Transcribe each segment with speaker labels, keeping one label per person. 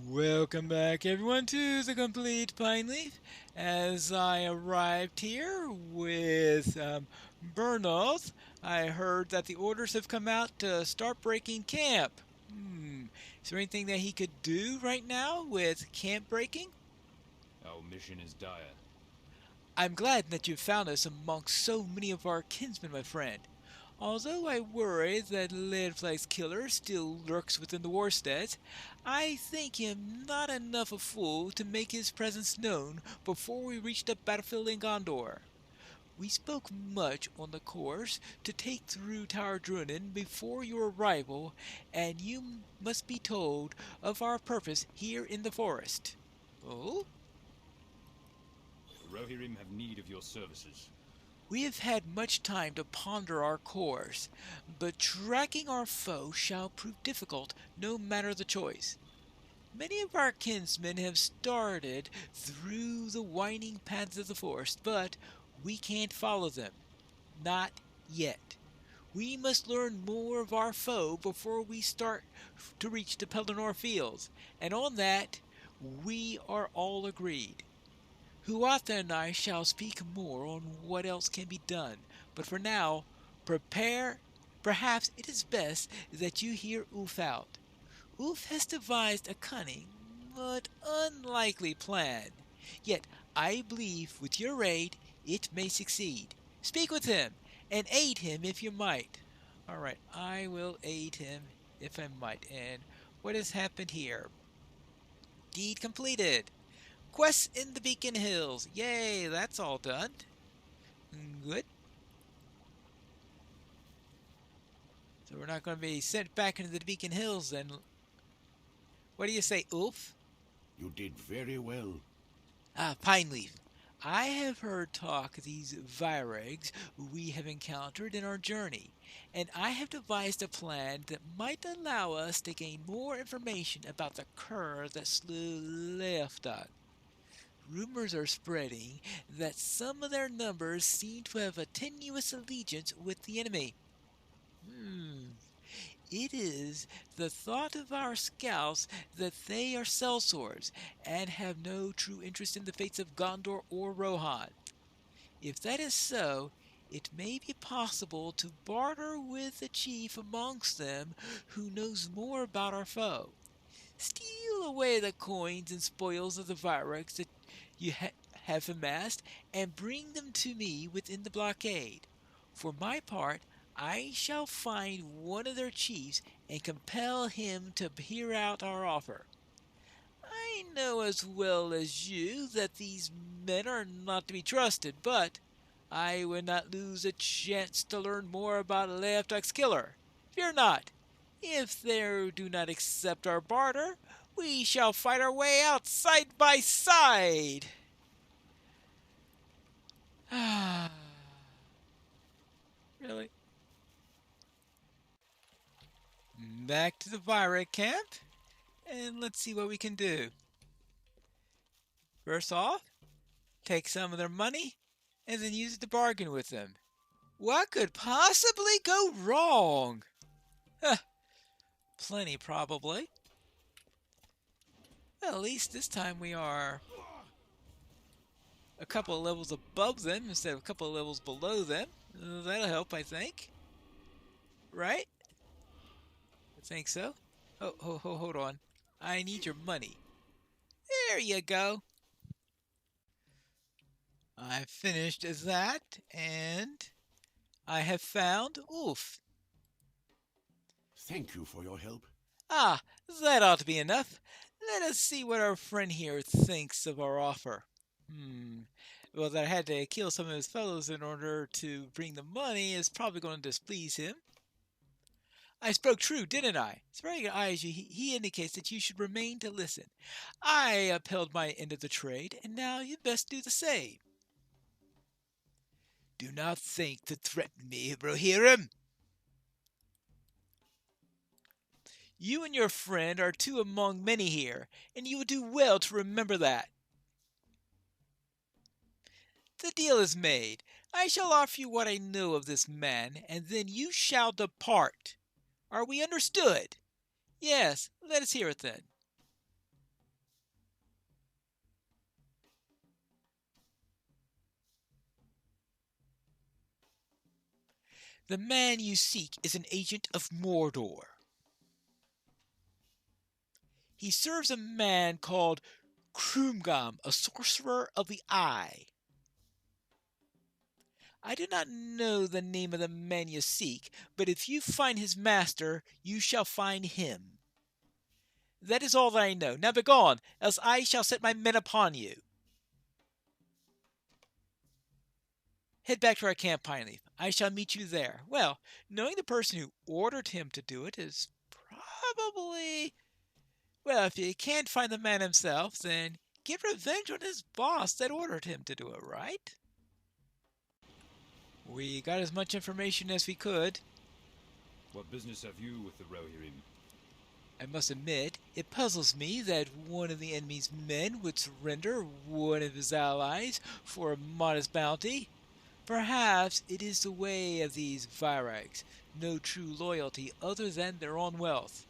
Speaker 1: Welcome back, everyone, to the Complete Pineleaf. As I arrived here with Bernoth, I heard that the orders have come out to start breaking camp. Is there anything that he could do right now with camp breaking?
Speaker 2: Our mission is dire.
Speaker 1: I'm glad that you've found us amongst so many of our kinsmen, my friend. Although I worry that Leadfly's killer still lurks within the warsteads, I think him not enough a fool to make his presence known before we reach the battlefield in Gondor. We spoke much on the course to take through Tower Drunen before your arrival, and you must be told of our purpose here in the forest. Oh?
Speaker 2: The Rohirrim have need of your services.
Speaker 1: We have had much time to ponder our course, but tracking our foe shall prove difficult no matter the choice. Many of our kinsmen have started through the winding paths of the forest, but we can't follow them. Not yet. We must learn more of our foe before we start to reach the Pelennor fields, and on that we are all agreed. Huatha and I shall speak more on what else can be done, but for now, prepare. Perhaps it is best that you hear Ulf out. Ulf has devised a cunning but unlikely plan. Yet I believe with your aid it may succeed. Speak with him and aid him if you might. All right, I will aid him if I might. And what has happened here? Deed completed. Quest in the Beacon Hills. Yay, that's all done. Good. So we're not going to be sent back into the Beacon Hills then. What do you say, Ulf?
Speaker 3: You did very well.
Speaker 1: Ah, Pineleaf. I have heard talk of these Viregs we have encountered in our journey, and I have devised a plan that might allow us to gain more information about the cur that slew Leofdag. Rumors are spreading that some of their numbers seem to have a tenuous allegiance with the enemy. Hmm. It is the thought of our scouts that they are sellswords and have no true interest in the fates of Gondor or Rohan. If that is so, it may be possible to barter with a chief amongst them who knows more about our foe. Steal away the coins and spoils of the Virex that you have amassed, and bring them to me within the blockade. For my part, I shall find one of their chiefs and compel him to hear out our offer. I know as well as you that these men are not to be trusted, but I would not lose a chance to learn more about Leofdag's killer. Fear not. If they do not accept our barter, we shall fight our way out side by side. Ah, really? Back to the Virate camp, and let's see what we can do. First off, take some of their money, and then use it to bargain with them. What could possibly go wrong? Huh, plenty, probably. Well, at least this time we are a couple of levels above them instead of a couple of levels below them. That'll help, I think. Right? I think so. Hold on. I need your money. There you go. I finished that, and I have found Ulf.
Speaker 3: Thank you for your help.
Speaker 1: Ah, that ought to be enough. Let us see what our friend here thinks of our offer. Well, that I had to kill some of his fellows in order to bring the money is probably going to displease him. I spoke true, didn't I? Spreading your eyes, he indicates that you should remain to listen. I upheld my end of the trade, and now you'd best do the same. Do not think to threaten me, Rohirrim. You and your friend are two among many here, and you will do well to remember that. The deal is made. I shall offer you what I know of this man, and then you shall depart. Are we understood? Yes, let us hear it then. The man you seek is an agent of Mordor. He serves a man called Kroomgam, a sorcerer of the eye. I do not know the name of the man you seek, but if you find his master, you shall find him. That is all that I know. Now begone, else I shall set my men upon you. Head back to our camp, Pineleaf. I shall meet you there. Well, knowing the person who ordered him to do it is probably... Well, if you can't find the man himself, then get revenge on his boss that ordered him to do it, right? We got as much information as we could.
Speaker 2: What business have you with the Rohirrim?
Speaker 1: I must admit, it puzzles me that one of the enemy's men would surrender one of his allies for a modest bounty. Perhaps it is the way of these Vairags, no true loyalty other than their own wealth.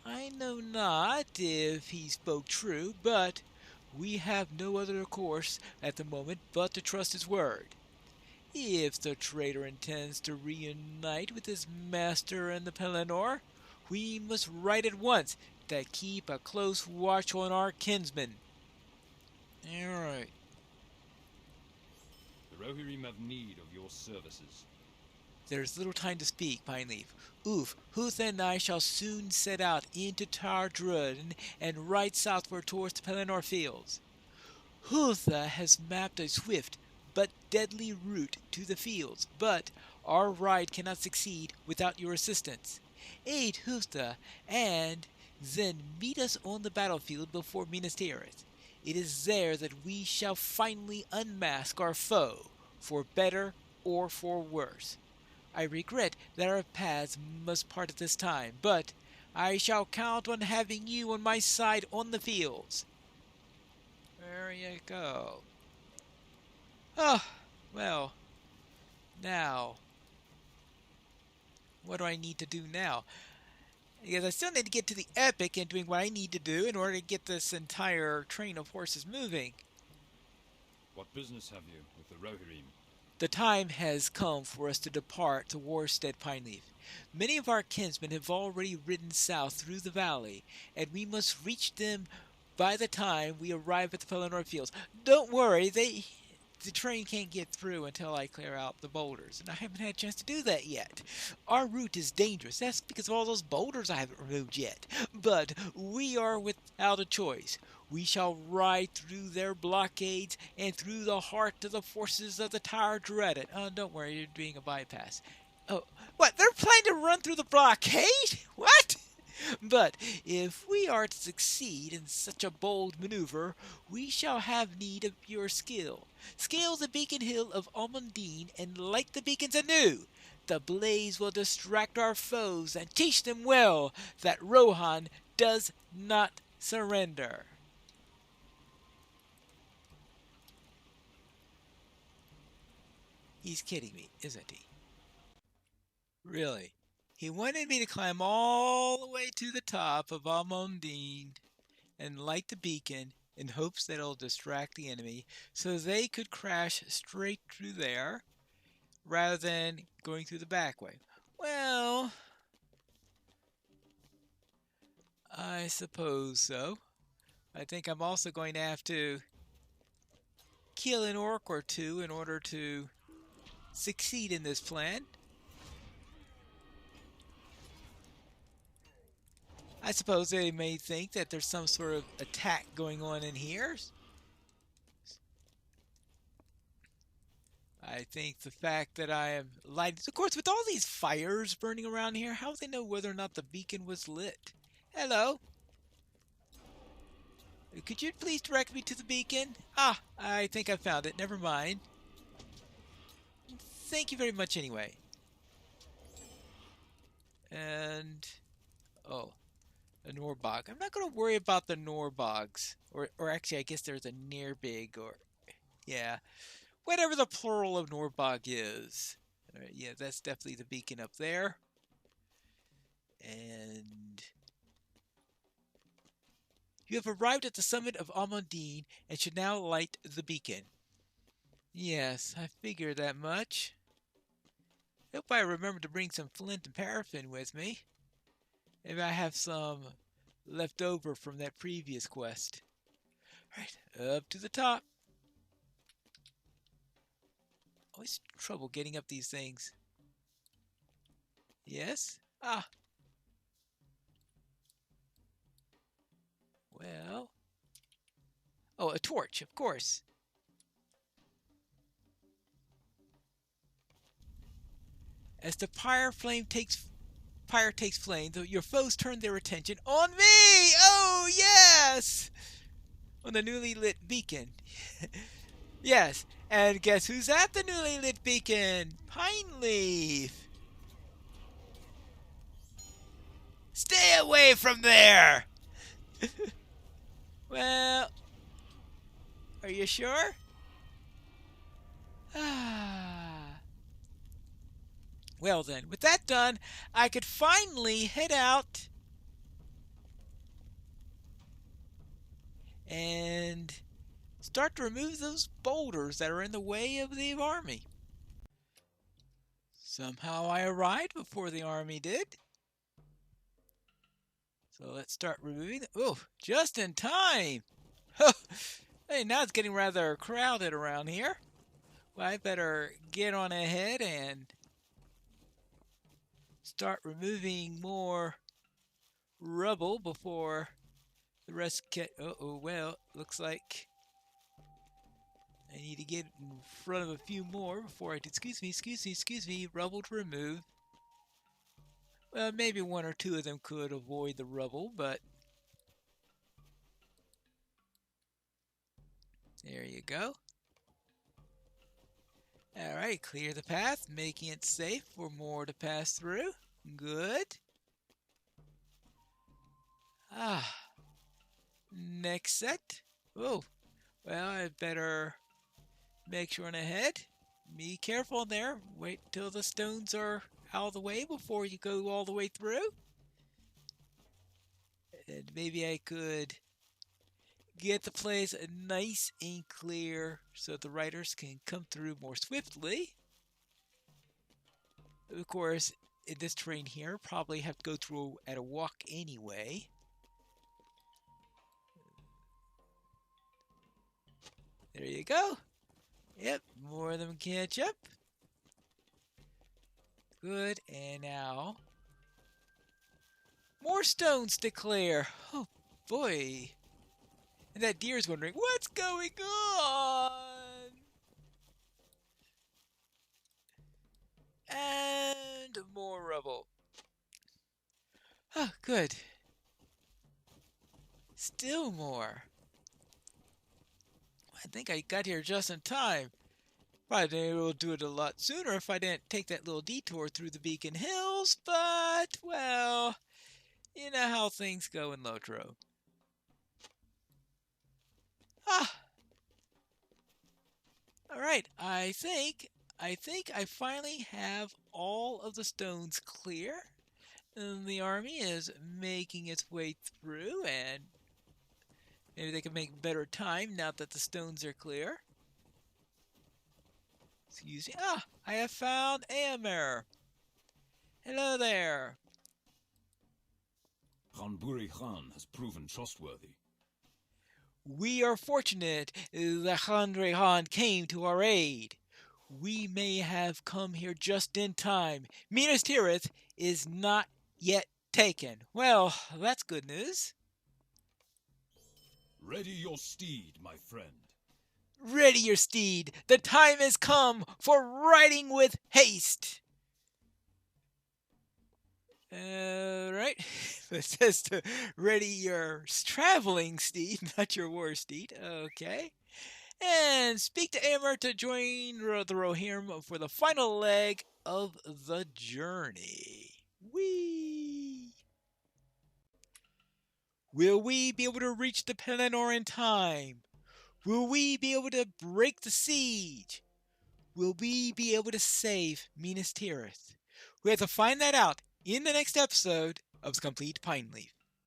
Speaker 1: I know not if he spoke true, but we have no other course at the moment but to trust his word. If the traitor intends to reunite with his master in the Pelennor, we must write at once to keep a close watch on our kinsman. Alright.
Speaker 2: The Rohirrim have need of your services.
Speaker 1: There's little time to speak, Pineleaf. Hutha and I shall soon set out into Tar Druiden and ride southward towards the Pelennor fields. Hutha has mapped a swift but deadly route to the fields, but our ride cannot succeed without your assistance. Aid Hutha, and then meet us on the battlefield before Minas Tirith. It is there that we shall finally unmask our foe, for better or for worse. I regret that our paths must part at this time, but I shall count on having you on my side on the fields. There you go. Oh, well, now, what do I need to do now? Because I still need to get to the epic and doing what I need to do in order to get this entire train of horses moving.
Speaker 2: What business have you with the Rohirrim?
Speaker 1: The time has come for us to depart to Warstead Pineleaf. Many of our kinsmen have already ridden south through the valley, and we must reach them by the time we arrive at the Pelennor Fields. Don't worry, the train can't get through until I clear out the boulders, and I haven't had a chance to do that yet. Our route is dangerous. That's because of all those boulders I haven't removed yet. But we are without a choice. We shall ride through their blockades and through the heart of the forces of the Tar Druiden. Oh, don't worry, you're doing a bypass. Oh, what? They're planning to run through the blockade? What? But if we are to succeed in such a bold maneuver, we shall have need of your skill. Scale the beacon hill of Almondine and light the beacons anew. The blaze will distract our foes and teach them well that Rohan does not surrender. He's kidding me, isn't he? Really? He wanted me to climb all the way to the top of Almondine and light the beacon in hopes that it'll distract the enemy so they could crash straight through there rather than going through the back way. Well, I suppose so. I think I'm also going to have to kill an orc or two in order to succeed in this plan. I suppose they may think that there's some sort of attack going on in here. I think the fact that I am lighting... Of course, with all these fires burning around here, how do they know whether or not the beacon was lit? Hello? Could you please direct me to the beacon? Ah, I think I found it. Never mind. Thank you very much anyway. And... oh. A Norbog. I'm not going to worry about the Norbogs. Or actually, I guess there's a Nearbig, or... yeah. Whatever the plural of Norbog is. Yeah, that's definitely the beacon up there. And... you have arrived at the summit of Almondine and should now light the beacon. Yes, I figured that much. Hope I remember to bring some flint and paraffin with me. Maybe I have some left over from that previous quest. Alright, up to the top. Always trouble getting up these things. Yes? Ah. Well. Oh, a torch, of course. As the pyre takes flame, your foes turn their attention on me! Oh, yes! On the newly lit beacon. Yes, and guess who's at the newly lit beacon? Pineleaf! Stay away from there! Well, are you sure? Well then, with that done, I could finally head out and start to remove those boulders that are in the way of the army. Somehow I arrived before the army did. So let's start removing them. Oh, just in time! Hey, now it's getting rather crowded around here. Well, I better get on ahead and start removing more rubble before the rest get. Well, looks like I need to get in front of a few more before I. Excuse me, rubble to remove. Well, maybe one or two of them could avoid the rubble, but there you go. Alright, clear the path, making it safe for more to pass through. Good. Next set. Oh, well, I better make sure and ahead. Be careful there. Wait till the stones are out of the way before you go all the way through. And maybe I could get the place nice and clear so the riders can come through more swiftly. Of course, in this terrain here, probably have to go through at a walk anyway. There you go. Yep, more of them catch up. Good, and now more stones to clear. Oh boy. And that deer's wondering, what's going on? And more rubble. Oh, good. Still more. I think I got here just in time. Probably been able to do it a lot sooner if I didn't take that little detour through the Beacon Hills, but, well, you know how things go in Lotro. Alright, I think I finally have all of the stones clear. And the army is making its way through, and maybe they can make better time now that the stones are clear. Excuse me. I have found Amer. Hello there.
Speaker 2: Khan Buri Khan has proven trustworthy.
Speaker 1: We are fortunate that Khan Rehan came to our aid. We may have come here just in time. Minas Tirith is not yet taken. Well, that's good news.
Speaker 2: Ready your steed, my friend.
Speaker 1: Ready your steed. The time has come for riding with haste. Right. It says to ready your traveling steed, not your war steed. Okay. And speak to Amer to join the Rohirrim for the final leg of the journey. Whee! Will we be able to reach the Pelennor in time? Will we be able to break the siege? Will we be able to save Minas Tirith? We have to find that out in the next episode of Complete Pineleaf.